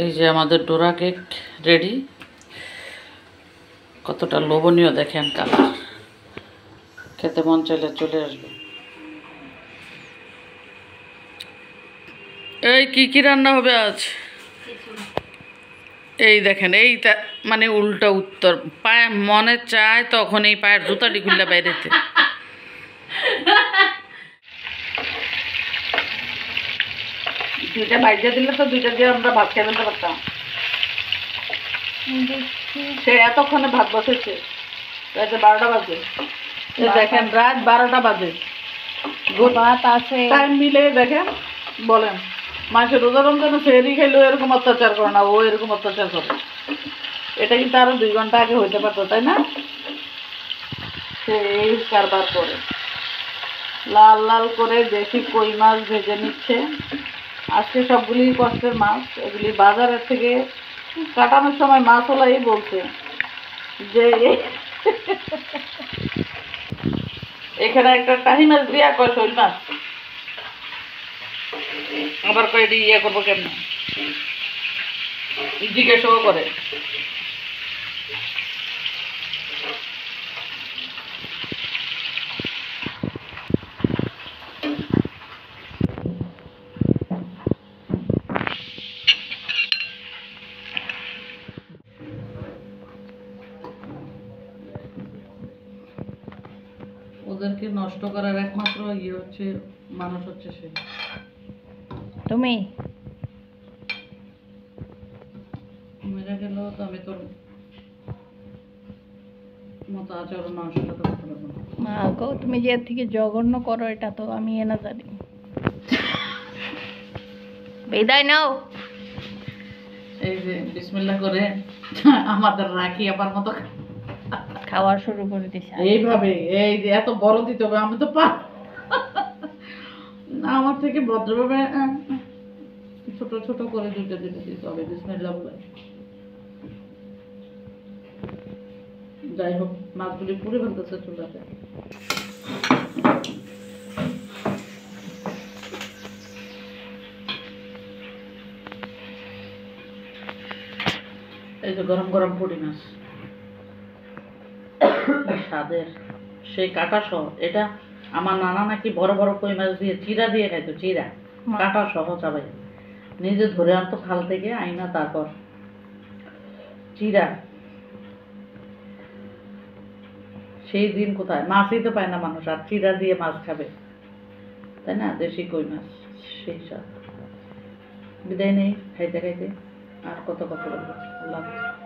এই যে আমাদের ডোরা কেক রেডি। কতটা লোভনীয় দেখেন কালার, খেতে মন চাইলে চলে আসবে। এই কি রান্না হবে আজ? এই দেখেন, এইটা মানে উল্টা উত্তর। পায়ে মনে চায় তখন এই পায়ের জুতাটি খুললে বাইরেতে। দুইটা বাইরে দিলে তো দুইটা দিয়ে আমরা ভাত খেয়ে ফেলতে পারতাম। সে এতক্ষণে ভাত বসেছে, রাতে 12টা বাজে। দেখেন রাত 12টা বাজে, ভাত আছে টাইম মিলে। দেখেন বলেন, মাসে রোজা রমজানে সেহরি খেলেও এরকম অত্যাচার করে না, ও এরকম অত্যাচার করে। এটা কিন্তু আরো 2 ঘন্টা আগে হইতে পারতো, তাই না? সে এই কারবার করে লাল লাল করে দেশি কই মাছ ভেজে নিচ্ছে। আজকে সবগুলি কষ্টের মাছ, এগুলি বাজারের থেকে কাটানোর সময় মাছওয়ালাই বলছে যে এখানে একটা টাহি মাছ দিয়া কয় শৈল মাছ, আবার কয়টি ইয়ে করবো কেমন জিজ্ঞাসাও করে। ওদেরকে নষ্ট করার একমাত্র ইয়ে হচ্ছে মানুষ, হচ্ছে সে তুমি। মেরে গেল তো আমি তোর মতো আচরণ মানুষের সাথে করতে পারবো না। মা গো, তুমি যে এর থেকে জঘন্য করো এটা তো আমি না জানি। বিদায় নাও। এই যে বিসমিল্লাহ করে আমাদের রাখি আবার মতো খাওয়া শুরু করে দিছে এইভাবে। এই যে এত বড় দিতে হবে, আমি তো আমার থেকে ভদ্রভাবে ছোট ছোট করে দুইটা দিতে হবে বিসমিল্লাহ বলে। যাই হোক, মাছগুলি পুড়ে ফেলতেছে চুলাতে। এই যে গরম গরম পুঁটি মাছ, স্বাদের সেই কাটা সহ। এটা আমার নানা নাকি বড় বড় কই মাছ দিয়ে চিরা দিয়ে খাইতো, চিরা কাটা সহ চাবাই। নিজে ধরে আনতো খাল থেকে আইনা, তারপর চিরা। সেই দিন কোথায়, মাছই তো পায় না মানুষ, আর চিরা দিয়ে মাছ খাবে, তাই না? দেশি কই মাছ, সেই সব। বিদায় নেই খাইতে খাইতে, আর কত কত বলবো। আল্লাহ হাফেজ।